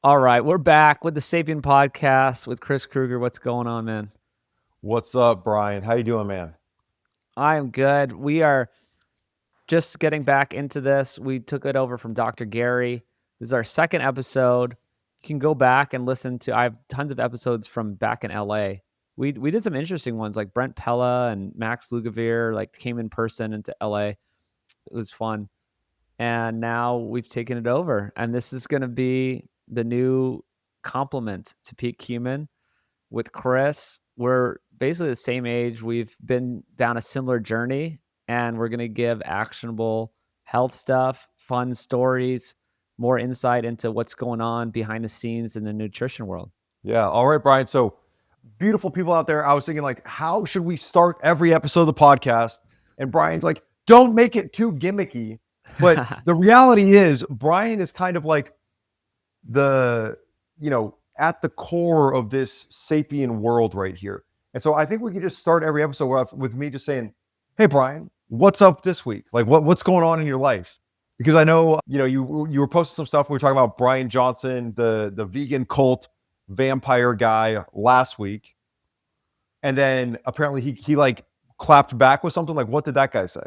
All right, we're back with the Sapien Podcast with Chris Kruger. What's going on, man? What's up, Brian? How you doing, man? I am good. We are just getting back into this. We took it over from Dr. Gary. This is our second episode. You can go back and listen to. I have tons of episodes from back in LA. We did some interesting ones, like Brent Pella and Max Lugavere, like came in person into LA. It was fun. And now we've taken it over. And this is going to be the new complement to Peak Human with Chris. We're basically the same age. We've been down a similar journey, and we're going to give actionable health stuff, fun stories, more insight into what's going on behind the scenes in the nutrition world. Yeah. All right, Brian. So, beautiful people out there. I was thinking, like, how should we start every episode of the podcast? And Brian's like, don't make it too gimmicky. But the reality is, Brian is kind of like at the core of this sapien world right here. And so I think we could just start every episode with me just saying, hey, Brian, what's up this week? Like, what's going on in your life? Because I know, you were posting some stuff. We were talking about Brian Johnson, the vegan cult vampire guy last week. And then apparently he like clapped back with something. Like, what did that guy say?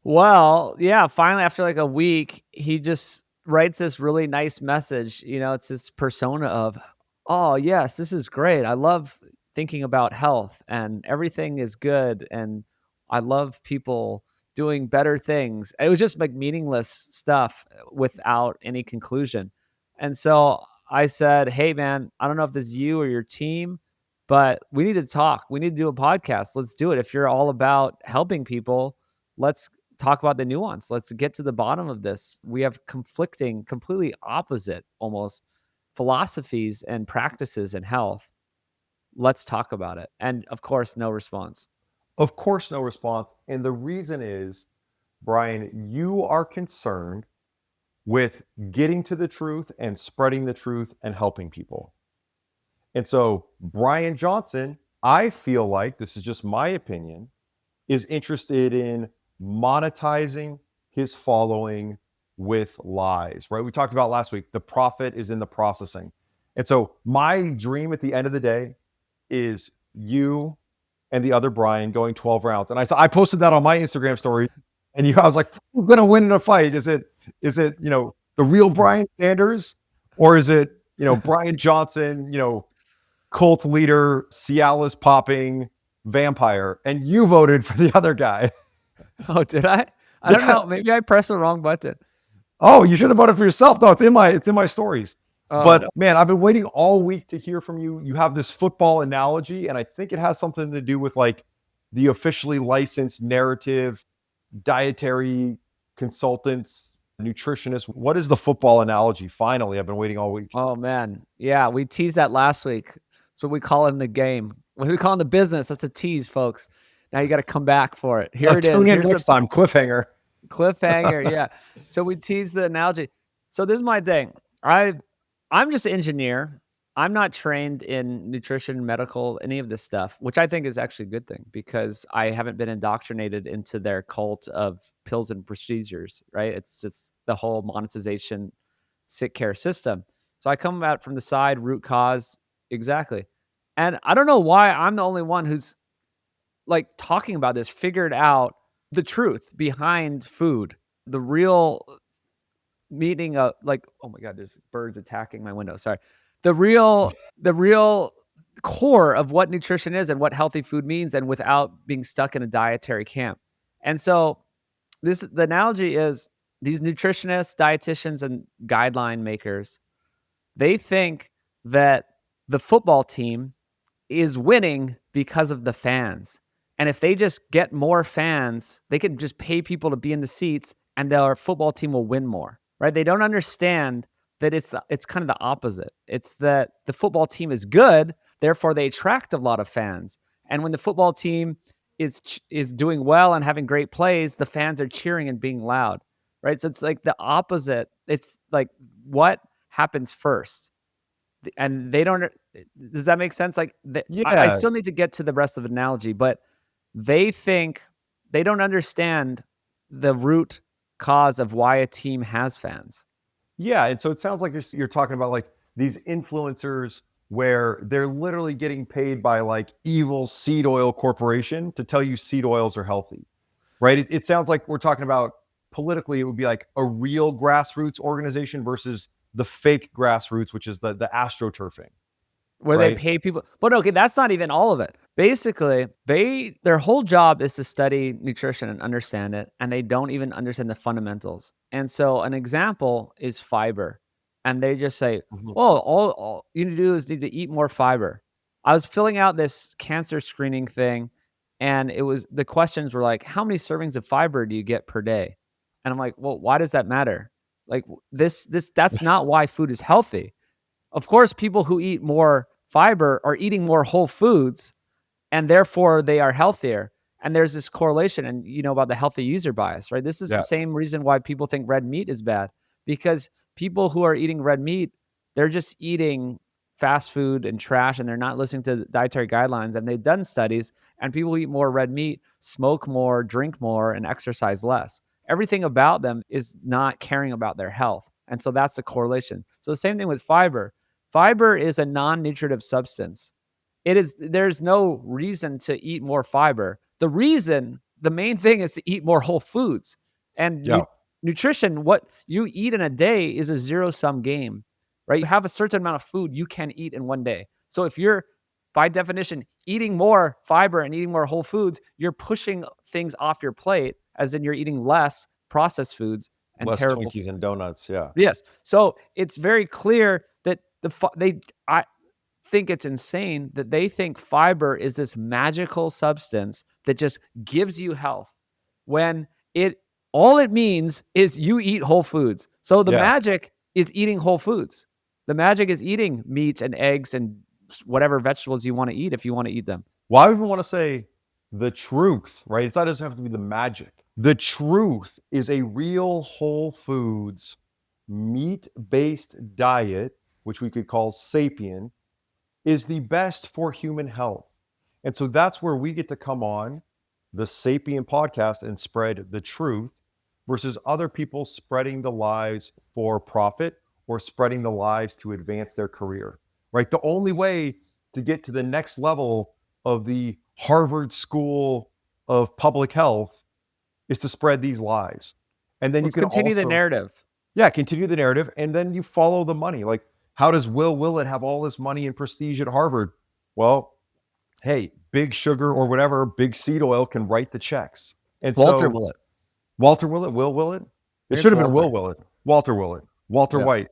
Well, yeah, finally, after like a week, he just writes this really nice message. It's this persona of, oh, yes, this is great. I love thinking about health and everything is good. And I love people doing better things. It was just like meaningless stuff without any conclusion. And so I said, hey, man, I don't know if this is you or your team, but we need to talk. We need to do a podcast. Let's do it. If you're all about helping people, let's talk about the nuance. Let's get to the bottom of this. We have conflicting, completely opposite almost philosophies and practices in health. Let's talk about it. And of course, no response. Of course, no response. And the reason is, Brian, you are concerned with getting to the truth and spreading the truth and helping people. And so Brian Johnson, I feel like, this is just my opinion, is interested in monetizing his following with lies, right? We talked about last week, the profit is in the processing. And so my dream at the end of the day is you and the other Brian going 12 rounds. And I posted that on my Instagram story, and I was like, we're going to win in a fight. Is it, the real Brian Sanders, or is it, Brian Johnson, cult leader, Cialis popping vampire? And you voted for the other guy. Oh, did I? I don't know. Maybe I pressed the wrong button. Oh, you should have voted for yourself. No, it's in my stories. Oh. But man, I've been waiting all week to hear from you. You have this football analogy, and I think it has something to do with like the officially licensed narrative, dietary consultants, nutritionists. What is the football analogy? Finally, I've been waiting all week. Oh man. Yeah, we teased that last week. That's what we call it in the game. What we call in the business, that's a tease, folks. Now you got to come back for it. Here it is. Tune in next time. Cliffhanger. Cliffhanger, yeah. So we tease the analogy. So this is my thing. I'm just an engineer. I'm not trained in nutrition, medical, any of this stuff, which I think is actually a good thing because I haven't been indoctrinated into their cult of pills and procedures, right? It's just the whole monetization, sick care system. So I come out from the side, root cause, exactly. And I don't know why I'm the only one who's like talking about this, figured out the truth behind food, the real meaning of like, oh my God, there's birds attacking my window. Sorry. The real core of what nutrition is and what healthy food means, and without being stuck in a dietary camp. And so the analogy is these nutritionists, dietitians, and guideline makers, they think that the football team is winning because of the fans. And if they just get more fans, they could just pay people to be in the seats and their football team will win more, right? They don't understand that it's kind of the opposite. It's that the football team is good, therefore they attract a lot of fans. And when the football team is doing well and having great plays, the fans are cheering and being loud, right? So it's like the opposite. It's like what happens first? And they don't. Does that make sense? Like, yeah. I still need to get to the rest of the analogy, but they think they don't understand the root cause of why a team has fans. Yeah, and so it sounds like you're talking about like these influencers where they're literally getting paid by like evil seed oil corporation to tell you seed oils are healthy, right? It sounds like we're talking about politically, it would be like a real grassroots organization versus the fake grassroots, which is the astroturfing, Where they right? pay people, but okay, that's not even all of it. Basically, their whole job is to study nutrition and understand it, and they don't even understand the fundamentals. And so an example is fiber. And they just say, Mhm. "Well, all you need to do is need to eat more fiber." I was filling out this cancer screening thing, and the questions were like, "How many servings of fiber do you get per day?" And I'm like, "Well, why does that matter?" Like that's not why food is healthy. Of course, people who eat more fiber are eating more whole foods, and therefore they are healthier. And there's this correlation, and you know about the healthy user bias, right? This is the Yeah. same reason why people think red meat is bad, because people who are eating red meat, they're just eating fast food and trash, and they're not listening to dietary guidelines. And they've done studies, and people who eat more red meat smoke more, drink more, and exercise less. Everything about them is not caring about their health. And so that's the correlation. So the same thing with fiber. Fiber is a non-nutritive substance. There's no reason to eat more fiber. The main thing is to eat more whole foods. And Yeah. nutrition, what you eat in a day is a zero-sum game, right? You have a certain amount of food you can eat in one day. So if you're, by definition, eating more fiber and eating more whole foods, you're pushing things off your plate, as in you're eating less processed foods and Less terrible. Twinkies and donuts. Yeah. Yes. So it's very clear that I think it's insane that they think fiber is this magical substance that just gives you health, when it all it means is you eat whole foods. So the Yeah. magic is eating whole foods. The magic is eating meat and eggs and whatever vegetables you want to eat if you want to eat them. Well, I even want to say the truth, right? It's not doesn't have to be the magic. The truth is a real whole foods, meat-based diet, which we could call Sapien, is the best for human health. And so that's where we get to come on the Sapien podcast and spread the truth versus other people spreading the lies for profit or spreading the lies to advance their career, right? The only way to get to the next level of the Harvard School of Public Health is to spread these lies. And then you Let's can continue the also, narrative. yeah, continue the narrative. And then you follow the money. Like, how does Will Willett have all this money and prestige at Harvard? Well, hey, Big Sugar or whatever, Big Seed Oil can write the checks. And Walter so Willett. Walter Willett, Will Willett? It It's should have been Walter. Will Willett. Walter Willett. Walter Yeah. White.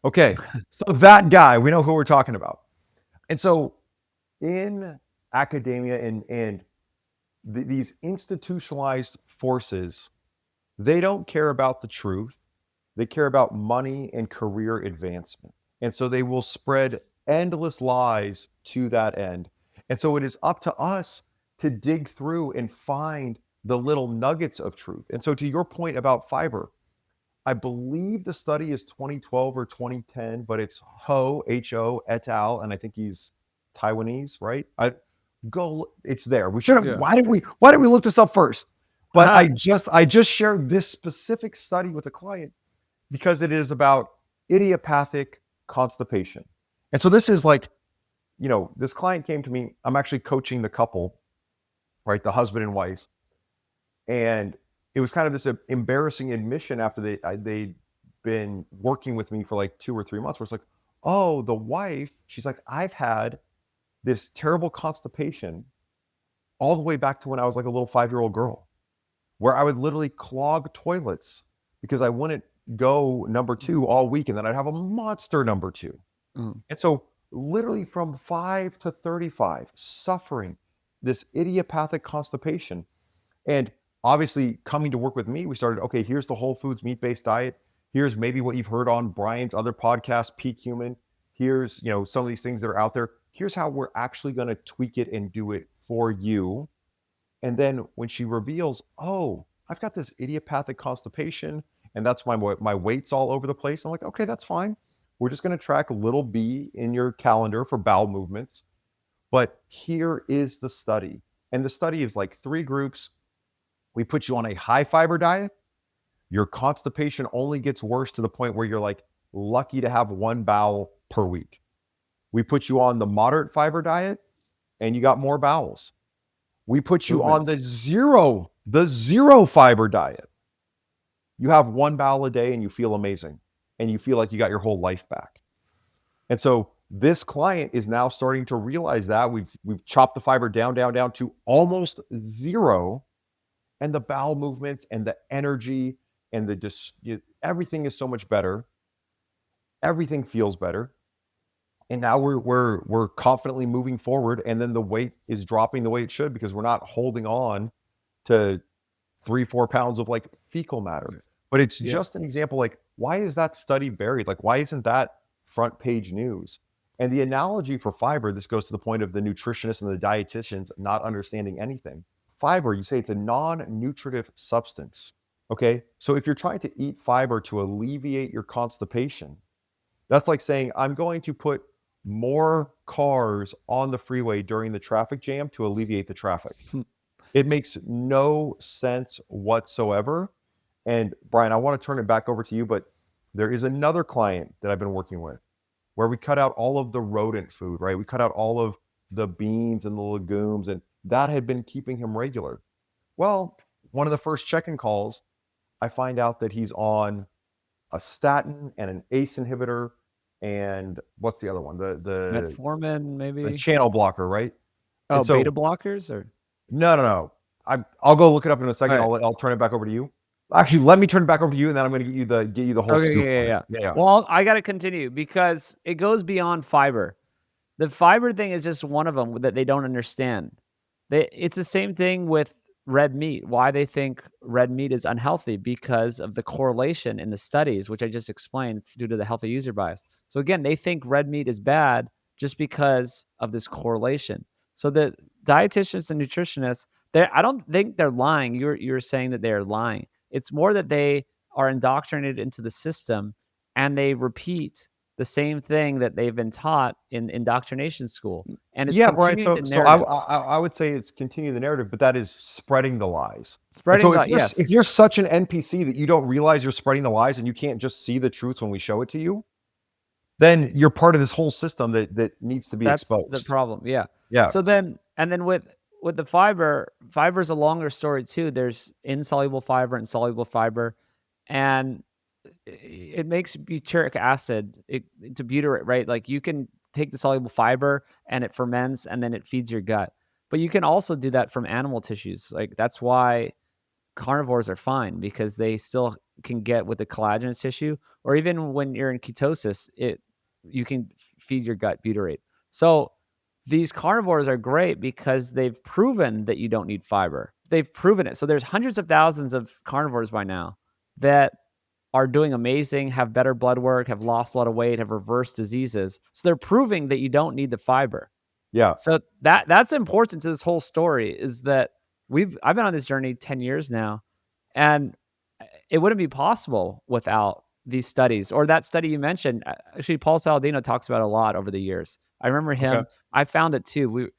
Okay. So that guy, we know who we're talking about. And so in academia and these institutionalized forces, they don't care about the truth. They care about money and career advancement. And so they will spread endless lies to that end. And so it is up to us to dig through and find the little nuggets of truth. And so to your point about fiber, I believe the study is 2012 or 2010, but it's Ho et al. And I think he's Taiwanese, right? It's there. We should have, Yeah. why did we look this up first? But Uh-huh. I just shared this specific study with a client because it is about idiopathic constipation. And so this is like, this client came to me. I'm actually coaching the couple, right? The husband and wife. And it was kind of this embarrassing admission after they'd been working with me for like 2 or 3 months, where it's like, oh, the wife, she's like, I've had this terrible constipation all the way back to when I was like a little 5-year-old girl, where I would literally clog toilets because I wouldn't go number 2 all week, and then I'd have a monster number 2. Mm. And so literally from 5 to 35, suffering this idiopathic constipation. And obviously coming to work with me, we started, okay, here's the whole foods meat-based diet. Here's maybe what you've heard on Brian's other podcast, Peak Human. Here's, some of these things that are out there. Here's how we're actually going to tweak it and do it for you. And then when she reveals, oh, I've got this idiopathic constipation, and that's why my weight's all over the place. I'm like, okay, that's fine. We're just going to track little b in your calendar for bowel movements. But here is the study. And the study is like 3 groups. We put you on a high fiber diet. Your constipation only gets worse to the point where you're like lucky to have one bowel per week. We put you on the moderate fiber diet and you got more bowels. We put you on the zero fiber diet. You have one bowel a day and you feel amazing and you feel like you got your whole life back. And so this client is now starting to realize that we've chopped the fiber down to almost zero, and the bowel movements and the energy and everything is so much better. Everything feels better. And now we're confidently moving forward, and then the weight is dropping the way it should because we're not holding on to 3-4 pounds of like fecal matter. But it's just an example, like, why is that study buried? Like, why isn't that front page news? And the analogy for fiber, this goes to the point of the nutritionists and the dietitians not understanding anything. Fiber, you say it's a non-nutritive substance. Okay. So if you're trying to eat fiber to alleviate your constipation, that's like saying, I'm going to put more cars on the freeway during the traffic jam to alleviate the traffic. It makes no sense whatsoever. And Brian, I want to turn it back over to you, but there is another client that I've been working with where we cut out all of the rodent food, right? We cut out all of the beans and the legumes, and that had been keeping him regular. Well, one of the first check-in calls, I find out that he's on a statin and an ACE inhibitor, and what's the other one? The metformin, maybe the channel blocker, right? Oh, and so, beta blockers, or no. I'll go look it up in a second. Right. I'll turn it back over to you. Actually, let me turn it back over to you, and then I'm going to get you the whole Okay, scoop. yeah. Well, I got to continue because it goes beyond fiber. The fiber thing is just one of them that they don't understand. It's the same thing with red meat. Why they think red meat is unhealthy because of the correlation in the studies, which I just explained due to the healthy user bias. So again, they think red meat is bad just because of this correlation. So the dietitians and nutritionists, I don't think they're lying. You're saying that they are lying. It's more that they are indoctrinated into the system and they repeat the same thing that they've been taught in indoctrination school. And it's right. continuing the So narrative. I would say it's continuing the narrative, but that is spreading the lies. Yes. If you're such an NPC that you don't realize you're spreading the lies and you can't just see the truth when we show it to you, then you're part of this whole system that needs to be exposed. That's the problem. Yeah. Yeah. So then with the fiber is a longer story too. There's insoluble fiber and soluble fiber, and it makes butyric acid to butyrate, right? Like you can take the soluble fiber and it ferments and then it feeds your gut. But you can also do that from animal tissues. Like that's why carnivores are fine because they still can get with the collagenous tissue, or even when you're in ketosis, you can feed your gut butyrate. So these carnivores are great because they've proven that you don't need fiber. They've proven it. So there's hundreds of thousands of carnivores by now that are doing amazing, have better blood work, have lost a lot of weight, have reversed diseases. So they're proving that you don't need the fiber. Yeah. So that's important to this whole story is that I've been on this journey 10 years now, and it wouldn't be possible without these studies or that study you mentioned. Actually, Paul Saladino talks about it a lot over the years. I remember him. Okay. I found it too.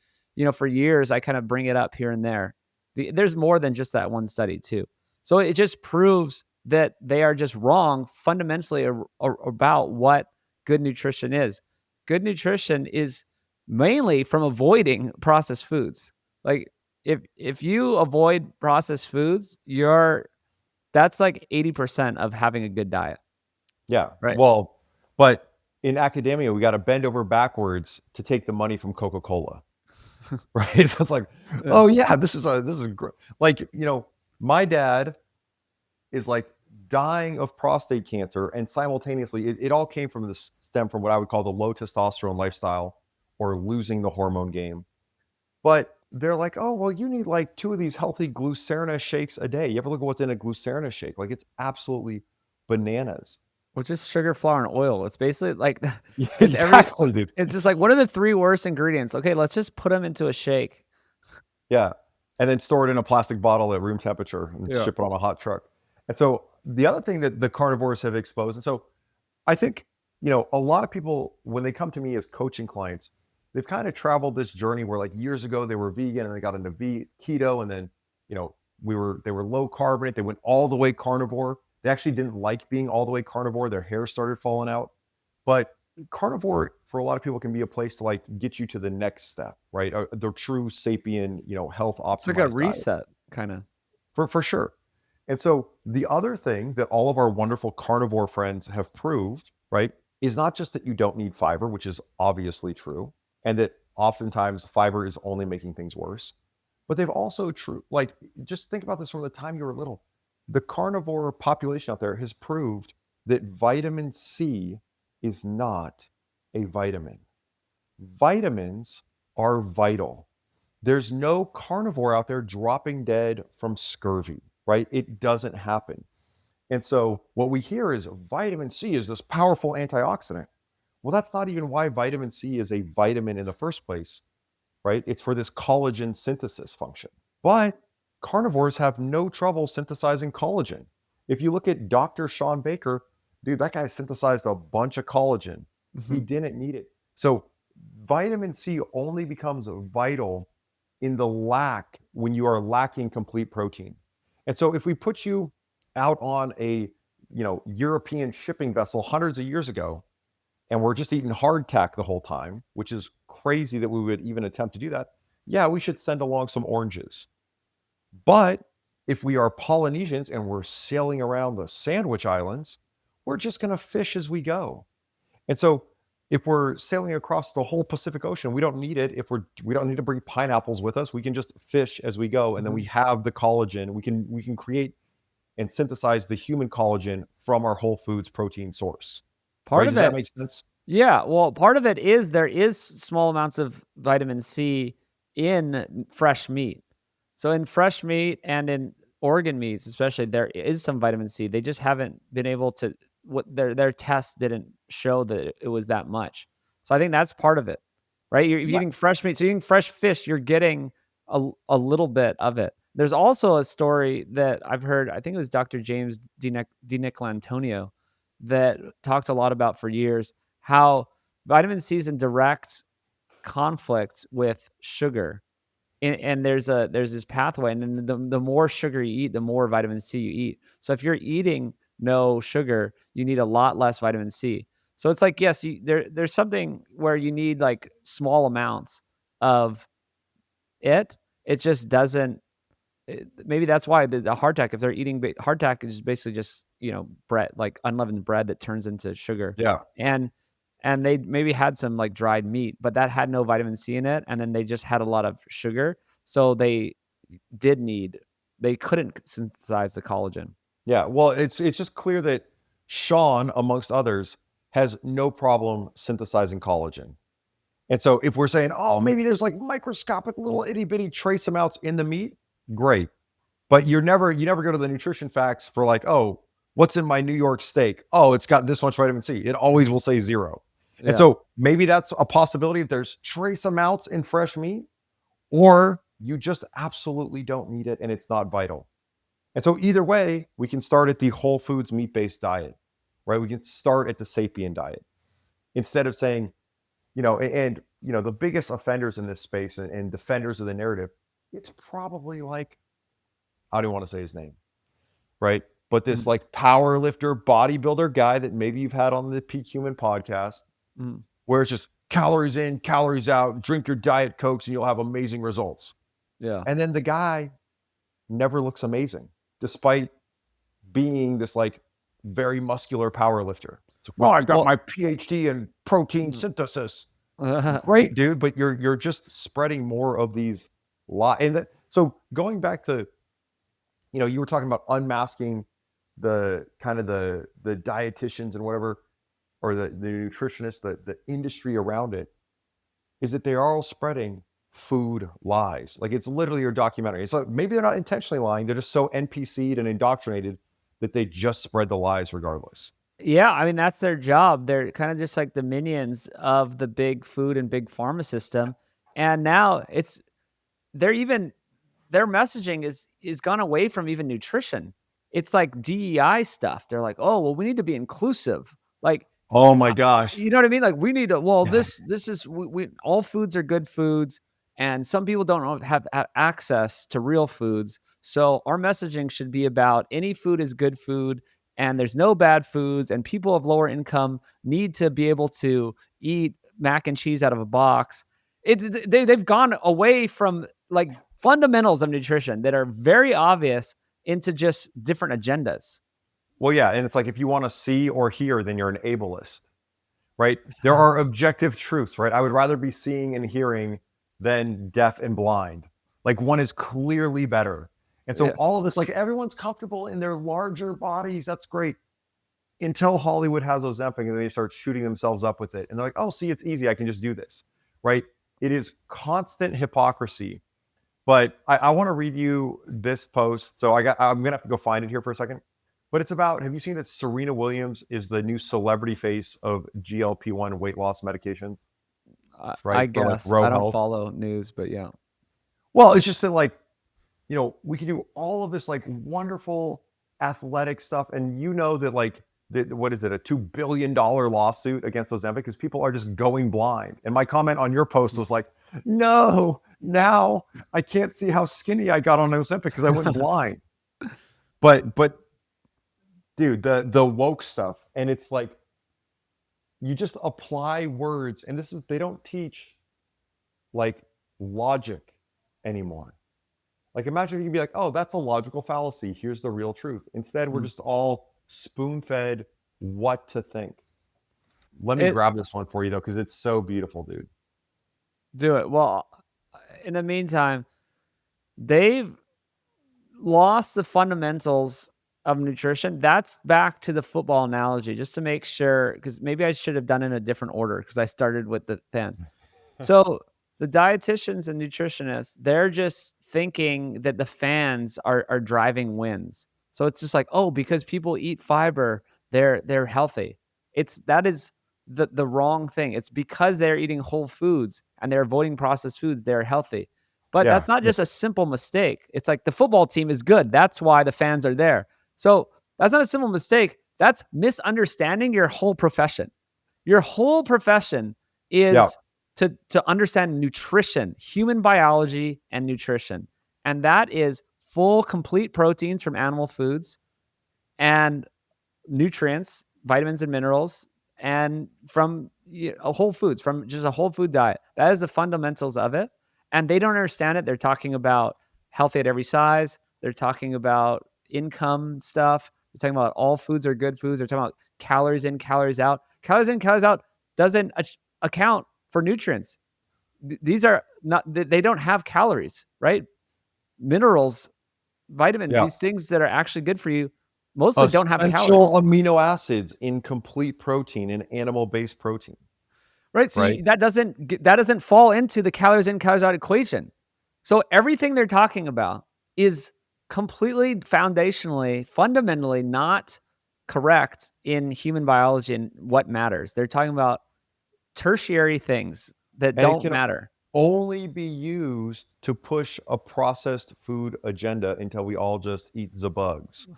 For years, I kind of bring it up here and there. There's more than just that one study too. So it just proves that they are just wrong fundamentally about what good nutrition is. Good nutrition is mainly from avoiding processed foods. Like if you avoid processed foods, that's like 80% of having a good diet. Yeah. Right. Well, but in academia, we got to bend over backwards to take the money from Coca-Cola. Right. So it's like, oh yeah, this is great. Like, my dad is like dying of prostate cancer, and simultaneously it all came from the stem from what I would call the low testosterone lifestyle or losing the hormone game. But they're like, oh, well, you need like 2 of these healthy glucerna shakes a day. You ever look at what's in a glucerna shake? Like, it's absolutely bananas. Which is sugar, flour, and oil. It's basically like Yeah, exactly, dude. It's just like, what are the 3 worst ingredients? Okay, let's just put them into a shake. Yeah. And then store it in a plastic bottle at room temperature and ship it on a hot truck. And so the other thing that the carnivores have exposed, and so I think, a lot of people, when they come to me as coaching clients, they've kind of traveled this journey where like years ago they were vegan and they got into keto, and then, they were low carbonate. They went all the way carnivore. They actually didn't like being all the way carnivore. Their hair started falling out. But carnivore for a lot of people can be a place to like get you to the next step, right? The true sapien, health It's like a optimized diet reset kind of. for sure. And so the other thing that all of our wonderful carnivore friends have proved, right, is not just that you don't need fiber, which is obviously true, and that oftentimes fiber is only making things worse, but they've also like, just think about this from the time you were little. The carnivore population out there has proved that vitamin C is not a vitamin. Vitamins are vital. There's no carnivore out there dropping dead from scurvy, right? It doesn't happen. And so what we hear is vitamin C is this powerful antioxidant. Well, that's not even why vitamin C is a vitamin in the first place, right? It's for this collagen synthesis function. But carnivores have no trouble synthesizing collagen. If you look at Dr. Sean Baker, dude, that guy synthesized a bunch of collagen. He didn't need it. So vitamin C only becomes vital in the when you are lacking complete protein. And so if we put you out on a European shipping vessel hundreds of years ago, and we're just eating hardtack the whole time, which is crazy that we would even attempt to do that, yeah, we should send along some oranges. But if we are Polynesians and we're sailing around the Sandwich Islands, we're just going to fish as we go. And so if we're sailing across the whole Pacific Ocean, we don't need it. We don't need to bring pineapples with us. We can just fish as we go, and then we have the collagen. We can create and synthesize the human collagen from our whole foods protein source. Part Right? of Does that it, make sense? yeah. Well, part of it is there is small amounts of vitamin C in fresh meat. So in fresh meat and in organ meats, especially, there is some vitamin C. They just haven't been able to. What their tests didn't show that it was that much. So I think that's part of it, right? You're Right. eating fresh meat, so you're eating fresh fish. You're getting a little bit of it. There's also a story that I've heard. I think it was Dr. James DiNicolantonio that talked a lot about for years how vitamin C is in direct conflict with sugar. And there's this pathway, and then the more sugar you eat, the more vitamin C you eat. So if you're eating no sugar, you need a lot less vitamin C. So it's like, yes, there's something where you need like small amounts of it. It just doesn't. Maybe that's why the hardtack. If they're eating hardtack, is basically just bread, like unleavened bread that turns into sugar, Yeah. and they maybe had some like dried meat, but that had no vitamin C in it, and then they just had a lot of sugar, so they couldn't synthesize the collagen. Yeah. Well, it's just clear that Sean, amongst others, has no problem synthesizing collagen. And so if we're saying, oh, maybe there's like microscopic little itty bitty trace amounts in the meat, great. But you never go to the nutrition facts for like, oh, what's in my New York steak? Oh, it's got this much vitamin C. It always will say 0. And Yeah. so maybe that's a possibility if there's trace amounts in fresh meat, or you just absolutely don't need it and it's not vital. And so either way, we can start at the whole foods meat-based diet, right? We can start at the sapien diet instead of saying, the biggest offenders in this space and defenders of the narrative, it's probably like, I don't want to say his name, right? But this like power lifter, bodybuilder guy that maybe you've had on the Peak Human podcast, where it's just calories in, calories out, drink your Diet Cokes and you'll have amazing results. Yeah. And then the guy never looks amazing, despite being this like very muscular power lifter. It's like, well, I got my PhD in protein synthesis. Great, dude, but you're just spreading more of these lies. So going back to, you were talking about unmasking the kind of the dietitians and whatever, or the nutritionists, the industry around it, is that they are all spreading food lies. Like it's literally your documentary. It's like maybe they're not intentionally lying. They're just so NPC'd and indoctrinated that they just spread the lies regardless. Yeah, I mean, that's their job. They're kind of just like the minions of the big food and big pharma system. And now their messaging is gone away from even nutrition. It's like DEI stuff. They're like, "Oh, well, we need to be inclusive." Like, Oh my gosh. you know what I mean? Like, we need to, well, Yeah. this is, we all foods are good foods, and some people don't have access to real foods. So our messaging should be about any food is good food. and there's no bad foods, and people of lower income need to be able to eat mac and cheese out of a box. They've gone away from like fundamentals of nutrition that are very obvious into just different agendas. Well, yeah, and it's like if you want to see or hear, then you're an ableist, right? There are objective truths, right? I would rather be seeing and hearing than deaf and blind. Like one is clearly better. And so Yeah. all of this, like everyone's comfortable in their larger bodies. That's great. Until Hollywood has Ozempic and they start shooting themselves up with it. And they're like, oh, see, it's easy. I can just do this, right? It is constant hypocrisy. But I want to read you this post. So I'm going to have to go find it here for a second. But it's about, have you seen that Serena Williams is the new celebrity face of GLP-1 weight loss medications? Right? I For like guess Roe I don't Health. follow news, but yeah. Well, it's just that like, you know, we can do all of this like wonderful athletic stuff. And you know that like, what is it, a $2 billion lawsuit against Ozempic because people are just going blind. And my comment on your post was like, no, now I can't see how skinny I got on Ozempic because I went blind. But dude, the woke stuff, and it's like you just apply words, and they don't teach like logic anymore. Like imagine you can be like, oh, that's a logical fallacy. Here's the real truth. Instead, we're just all spoon-fed what to think. Let me grab this one for you though, because it's so beautiful, dude. Do it. Well, in the meantime, they've lost the fundamentals of nutrition. That's back to the football analogy, just to make sure, because maybe I should have done it in a different order because I started with the fans. So the dietitians and nutritionists, they're just thinking that the fans are driving wins. So it's just like, oh, because people eat fiber, they're healthy. That is the wrong thing. It's because they're eating whole foods and they're avoiding processed foods, they're healthy. But that's not just a simple mistake. It's like the football team is good. That's why the fans are there. So that's not a simple mistake. That's misunderstanding your whole profession. Your whole profession is to understand nutrition, human biology and nutrition. And that is full, complete proteins from animal foods and nutrients, vitamins and minerals, and from whole foods, from just a whole food diet. That is the fundamentals of it. And they don't understand it. They're talking about healthy at every size. They're talking about income stuff. They're talking about all foods are good foods. They're talking about calories in, calories out. Calories in, calories out doesn't account for nutrients. These are not, they don't have calories, right? Minerals, vitamins, these things that are actually good for you mostly don't have calories. Essential amino acids in complete protein, in animal-based protein. Right. So that doesn't fall into the calories in, calories out equation. So everything they're talking about is completely foundationally, fundamentally not correct in human biology and what matters. They're talking about tertiary things that don't matter. Only be used to push a processed food agenda until we all just eat the bugs.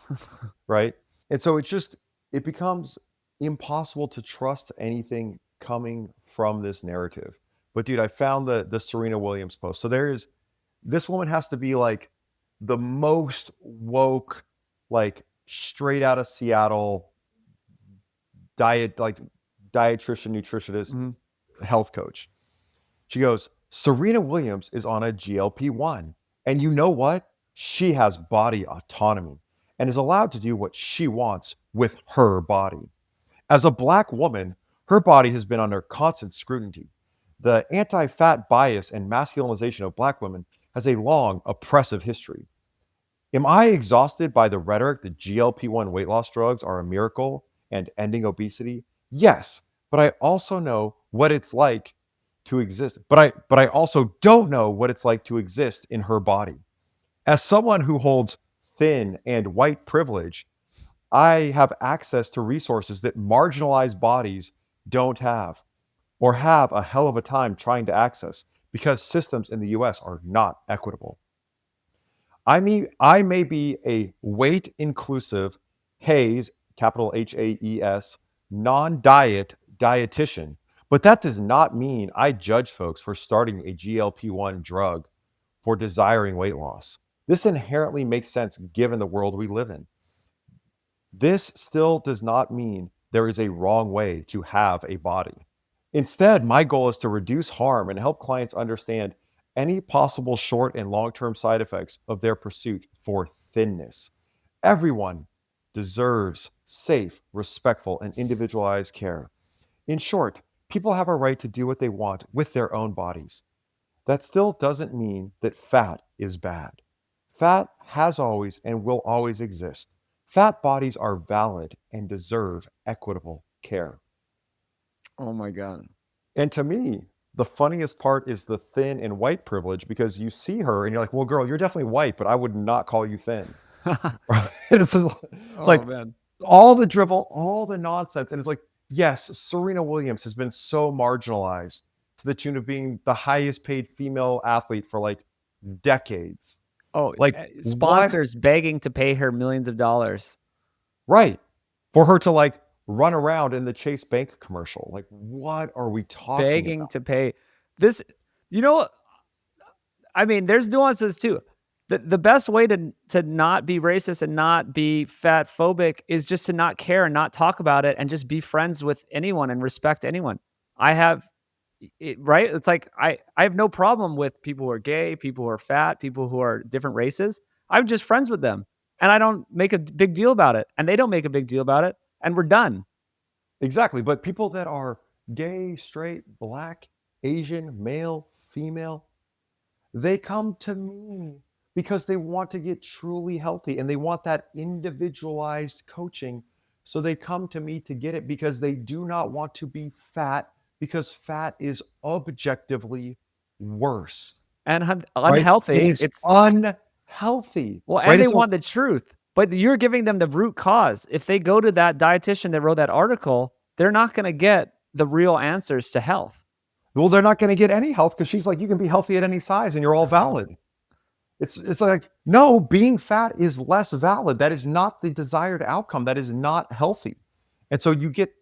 Right? And so it becomes impossible to trust anything coming from this narrative. But dude, I found the Serena Williams post. So this woman has to be like the most woke, like straight out of Seattle dietitian, nutritionist, health coach. She goes, Serena Williams is on a GLP-1. And you know what? She has body autonomy and is allowed to do what she wants with her body. As a Black woman, her body has been under constant scrutiny. The anti-fat bias and masculinization of Black women has a long, oppressive history. Am I exhausted by the rhetoric that GLP-1 weight loss drugs are a miracle and ending obesity? Yes, but I also know what it's like to exist. But I also don't know what it's like to exist in her body. As someone who holds thin and white privilege, I have access to resources that marginalized bodies don't have, or have a hell of a time trying to access, because systems in the US are not equitable. I may be a weight inclusive HAES, capital HAES, non-diet dietitian, but that does not mean I judge folks for starting a GLP-1 drug for desiring weight loss. This inherently makes sense given the world we live in. This still does not mean there is a wrong way to have a body. Instead, my goal is to reduce harm and help clients understand any possible short and long term side effects of their pursuit for thinness. Everyone deserves safe, respectful, and individualized care. In short, people have a right to do what they want with their own bodies. That still doesn't mean that fat is bad. Fat has always and will always exist. Fat bodies are valid and deserve equitable care. Oh my God. And to me, the funniest part is the thin and white privilege because you see her and you're like, well, girl, you're definitely white, but I would not call you thin. Right? It's Oh like man. all the drivel, all the nonsense. And it's like, yes, Serena Williams has been so marginalized to the tune of being the highest paid female athlete for like decades. Oh, Like, what? sponsors begging to pay her millions of dollars. Right. For her to like run around in the Chase Bank commercial. Like, what are we talking Begging about? to pay this. You know, I mean, there's nuances too. The best way to not be racist and not be fat phobic is just to not care and not talk about it and just be friends with anyone and respect anyone. I have right? It's like I have no problem with people who are gay, people who are fat, people who are different races. I'm just friends with them. And I don't make a big deal about it. And they don't make a big deal about it. And we're done. Exactly. But people that are gay, straight, black, Asian, male, female, they come to me because they want to get truly healthy and they want that individualized coaching. So they come to me to get it because they do not want to be fat because fat is objectively worse, And right? It unhealthy. is It's unhealthy, well, right? and And they so, want the truth. But you're giving them the root cause. If they go to that dietitian that wrote that article, they're not going to get the real answers to health. well, they're not going to get any health because she's like, you can be healthy at any size and you're all valid. It's like, no, being fat is less valid. That is not the desired outcome. That is not healthy. And so you get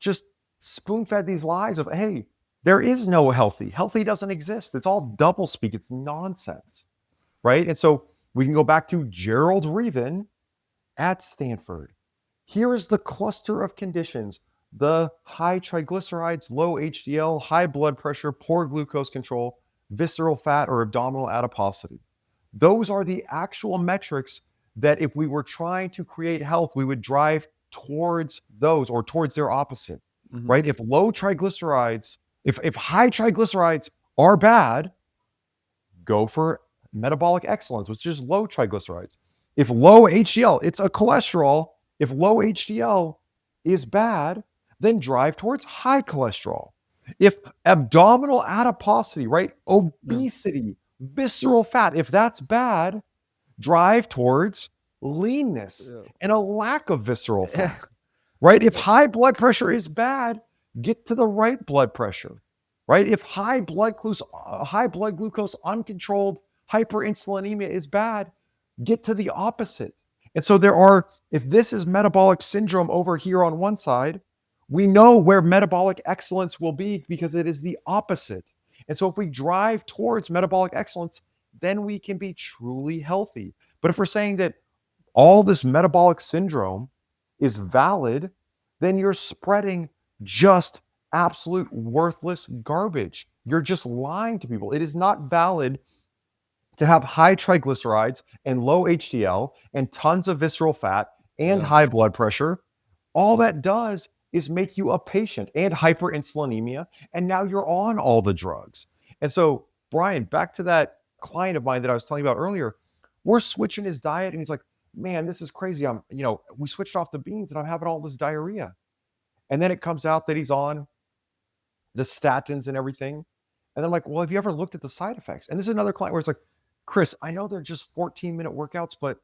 just spoon fed these lies of, hey, there is no healthy. Healthy doesn't exist. It's all double speak. It's nonsense. Right. And so we can go back to Gerald Reaven at Stanford. Here is the cluster of conditions: the high triglycerides, low HDL, high blood pressure, poor glucose control, visceral fat, or abdominal adiposity. Those are the actual metrics that if we were trying to create health, we would drive towards those or towards their opposite, Mhm. right? If low triglycerides, if high triglycerides are bad, go for metabolic excellence, which is low triglycerides. If low HDL, it's a cholesterol. If low HDL is bad, then drive towards high cholesterol. If abdominal adiposity, right? Yeah. Obesity, visceral fat, if that's bad, drive towards leanness Yeah. and a lack of visceral fat, right? If high blood pressure is bad, get to the right blood pressure, right? If high blood glucose uncontrolled hyperinsulinemia is bad, get to the opposite. And so there are, if this is metabolic syndrome over here on one side, we know where metabolic excellence will be because it is the opposite. And so if we drive towards metabolic excellence, then we can be truly healthy. But if we're saying that all this metabolic syndrome is valid, then you're spreading just absolute worthless garbage. You're just lying to people. It is not valid to have high triglycerides and low HDL and tons of visceral fat and Yeah. high blood pressure. All that does is make you a patient and hyperinsulinemia. And now you're on all the drugs. And so, Brian, back to that client of mine that I was telling you about earlier, we're switching his diet. And he's like, man, this is crazy. We switched off the beans and I'm having all this diarrhea. And then it comes out that he's on the statins and everything. And then I'm like, well, have you ever looked at the side effects? And this is another client where it's like, Chris, I know they're just 14-minute workouts, but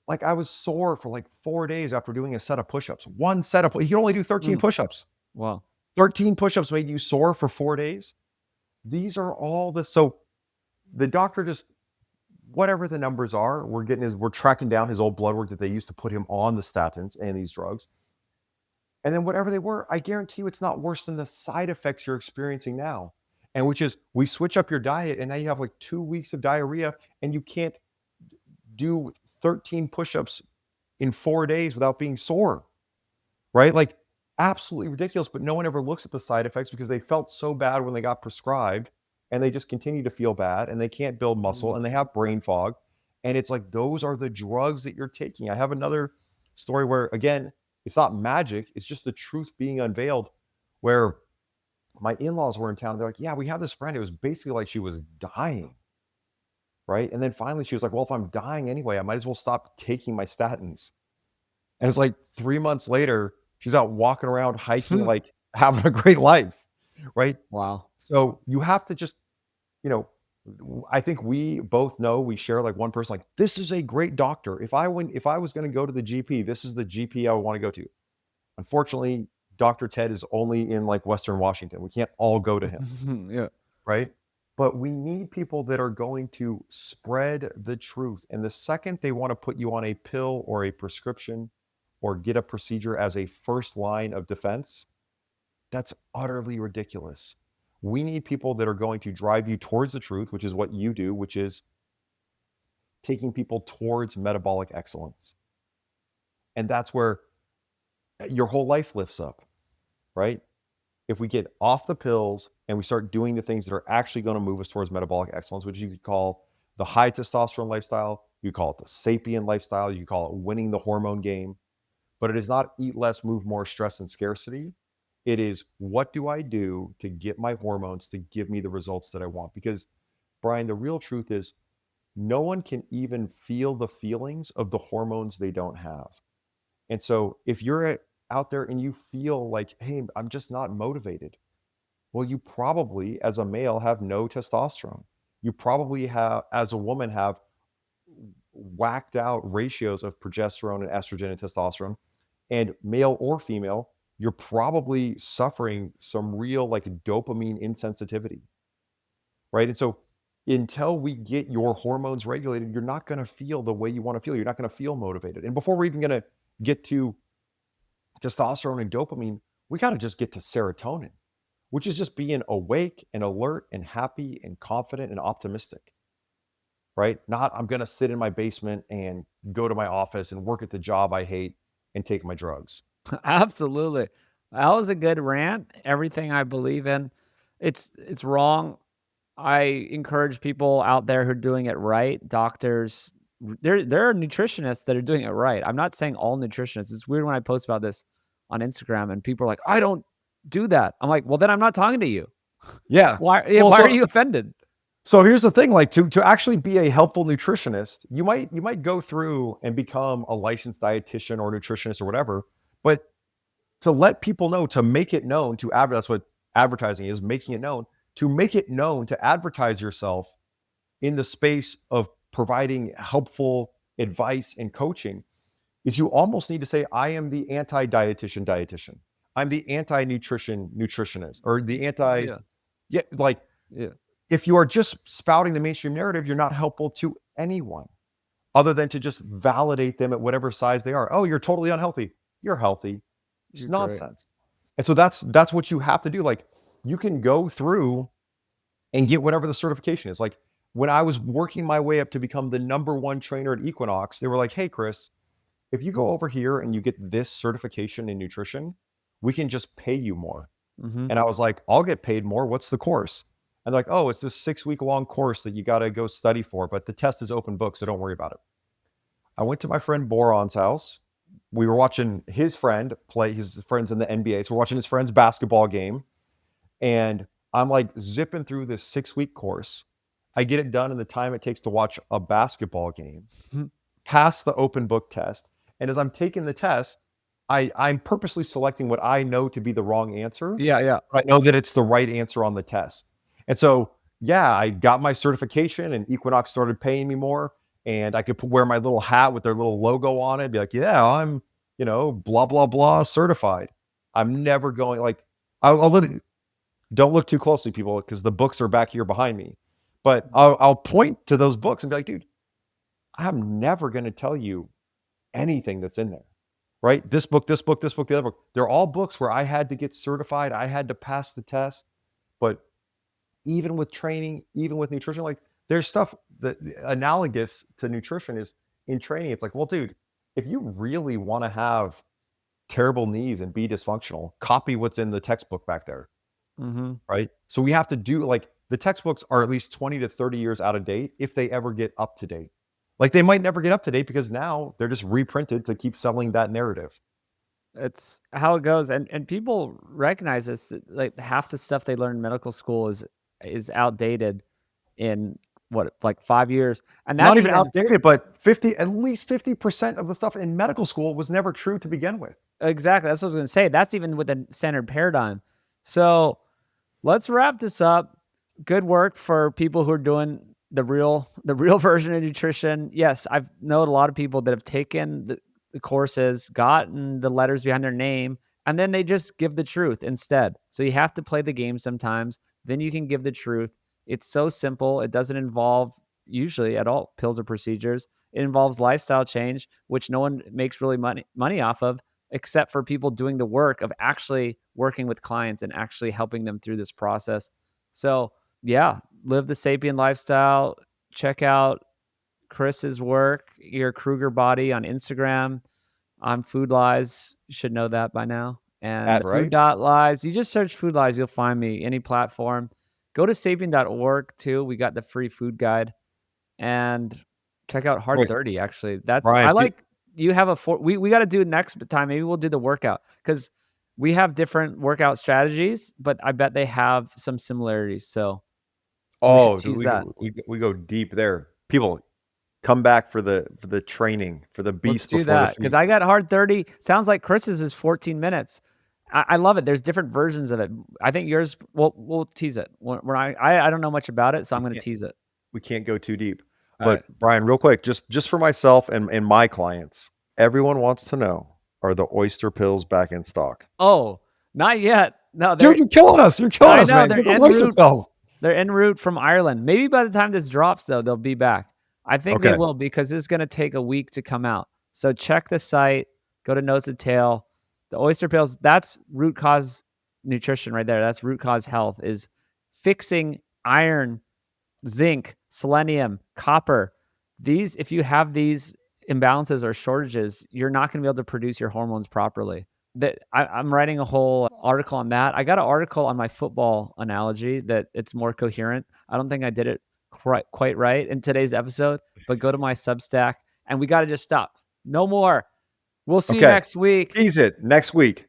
like I was sore for like 4 days after doing a set of push-ups. One set of, you can only do 13 Mm. push-ups. Wow. 13 push-ups made you sore for 4 days. These are all the, so the doctor just, whatever the numbers are, we're tracking down his old blood work that they used to put him on the statins and these drugs. And then whatever they were, I guarantee you it's not worse than the side effects you're experiencing now. And which is we switch up your diet and now you have like 2 weeks of diarrhea and you can't do 13 push-ups in 4 days without being sore, right? Like absolutely ridiculous, but no one ever looks at the side effects because they felt so bad when they got prescribed and they just continue to feel bad and they can't build muscle and they have brain fog. And it's like, those are the drugs that you're taking. I have another story where, again, it's not magic, it's just the truth being unveiled, where my in-laws were in town. They're like, yeah, we have this friend. It was basically like she was dying, right? And then finally she was like, well, if I'm dying anyway, I might as well stop taking my statins. And it's like 3 months later, she's out walking around, hiking, like having a great life, right? Wow. So you have to just, you know, I think we both know, we share like one person, like, this is a great doctor. If I was going to go to the GP, this is the GP I would want to go to. Unfortunately, Dr. Ted is only in like Western Washington. We can't all go to him, Yeah. right? But we need people that are going to spread the truth. And the second they want to put you on a pill or a prescription or get a procedure as a first line of defense, that's utterly ridiculous. We need people that are going to drive you towards the truth, which is what you do, which is taking people towards metabolic excellence. And that's where your whole life lifts up, right? If we get off the pills and we start doing the things that are actually going to move us towards metabolic excellence, which you could call the high testosterone lifestyle, you call it the Sapien lifestyle, you call it winning the hormone game, but it is not eat less, move more, stress and scarcity. It is, what do I do to get my hormones to give me the results that I want? Because, Brian, the real truth is no one can even feel the feelings of the hormones they don't have. And so if you're out there and you feel like, hey, I'm just not motivated, well, you probably, as a male, have no testosterone. You probably have, as a woman, have whacked out ratios of progesterone and estrogen and testosterone. And male or female, you're probably suffering some real like dopamine insensitivity, right? And so until we get your hormones regulated, you're not going to feel the way you want to feel. You're not going to feel motivated. And before we're even going to get to testosterone and dopamine, we got to just get to serotonin, which is just being awake and alert and happy and confident and optimistic, right? Not, I'm going to sit in my basement and go to my office and work at the job I hate and take my drugs. Absolutely. That was a good rant. Everything I believe in, it's wrong. I encourage people out there who are doing it right. Doctors, there are nutritionists that are doing it right. I'm not saying all nutritionists. It's weird when I post about this on Instagram and people are like, I don't do that. I'm like, well, then I'm not talking to you. Yeah. Well, Why are you offended? so here's the thing, like to actually be a helpful nutritionist, you might go through and become a licensed dietitian or nutritionist or whatever, but to let people know, to make it known, to advertise, that's what advertising is, making it known, to make it known, to advertise yourself in the space of providing helpful advice and coaching, is you almost need to say, I am the anti-dietitian. I'm the anti-nutrition nutritionist, or the anti, Yeah. yeah, like, Yeah. if you are just spouting the mainstream narrative, you're not helpful to anyone other than to just validate them at whatever size they are. Oh, you're totally unhealthy. You're healthy. It's You're great. nonsense. And so that's what you have to do. Like, you can go through and get whatever the certification is. Like, when I was working my way up to become the #1 trainer at Equinox, they were like, hey, Chris, if you go over here and you get this certification in nutrition, we can just pay you more. Mhm. And I was like, I'll get paid more. What's the course? And they're like, oh, it's this 6-week long course that you got to go study for, but the test is open book, so don't worry about it. I went to my friend Boron's house. We were watching his friend play, his friends in the NBA. So we're watching his friend's basketball game. And I'm like zipping through this 6-week course. I get it done in the time it takes to watch a basketball game, pass the open book test. And as I'm taking the test, I'm purposely selecting what I know to be the wrong answer. Yeah, yeah. But I know that it's the right answer on the test. And so, yeah, I got my certification and Equinox started paying me more. And I could wear my little hat with their little logo on it, be like, yeah, I'm, blah, blah, blah, certified. I'm never going, like, I'll let it, don't look too closely, people, because the books are back here behind me. But I'll point to those books and be like, dude, I'm never going to tell you anything that's in there, right? This book, this book, this book, the other book. They're all books where I had to get certified. I had to pass the test. But even with training, even with nutrition, like, there's stuff that analogous to nutrition is in training. It's like, well, dude, if you really want to have terrible knees and be dysfunctional, copy what's in the textbook back there. Mm-hmm. Right? So we have to do, like, the textbooks are at least 20 to 30 years out of date if they ever get up to date. Like, they might never get up to date because now they're just reprinted to keep selling that narrative. It's how it goes, and people recognize this. That, like, half the stuff they learn in medical school is outdated in what, like 5 years, and Not that's even even outdated, but at least 50% of the stuff in medical school was never true to begin with. exactly. That's what I was going to say. That's even with the standard paradigm. So let's wrap this up. Good work for people who are doing the real version of nutrition. Yes, I've known a lot of people that have taken the courses, gotten the letters behind their name, and then they just give the truth instead. So you have to play the game sometimes. Then you can give the truth. It's so simple. It doesn't involve usually at all pills or procedures. It involves lifestyle change, which no one makes really money off of, except for people doing the work of actually working with clients and actually helping them through this process. So yeah, live the Sapien lifestyle. Check out Chris's work, your Kruger body on Instagram. I'm Food Lies. You should know that by now. And Right? Food.lies. You just search Food Lies, you'll find me any platform. Go to sapien.org too. We got the free food guide. And check out Hard Wait, 30, actually. That's Brian, I like you have we got to do it next time. Maybe we'll do the workout because we have different workout strategies, but I bet they have some similarities. So we should dude, tease that. we go deep there. People, come back for the training, for the Let's beast do before the that because feast. I got Hard 30. Sounds like Chris's is 14 minutes. I love it. There's different versions of it. I think yours. We'll tease it. I don't know much about it, so I'm We going to can't tease it. we can't go too deep. All right. But Brian, real quick, just for myself and my clients, everyone wants to know, are the oyster pills back in stock? Oh, not yet. No, Dude, you're killing us. You're killing I us, know man. they're Get those en oyster route. pills. They're en route from Ireland. Maybe by the time this drops, though, they'll be back. I think they Okay. will because it's going to take a week to come out. So check the site. Go to Nose to Tail. The oyster pills. That's root cause nutrition right there. That's root cause health. Is fixing iron, zinc, selenium, copper. These, if you have these imbalances or shortages, you're not going to be able to produce your hormones properly. I'm writing a whole article on that. I got an article on my football analogy that it's more coherent. I don't think I did it quite right in today's episode, but go to my Substack and we got to just stop. No more. We'll see you Okay. next week. Tease it next week.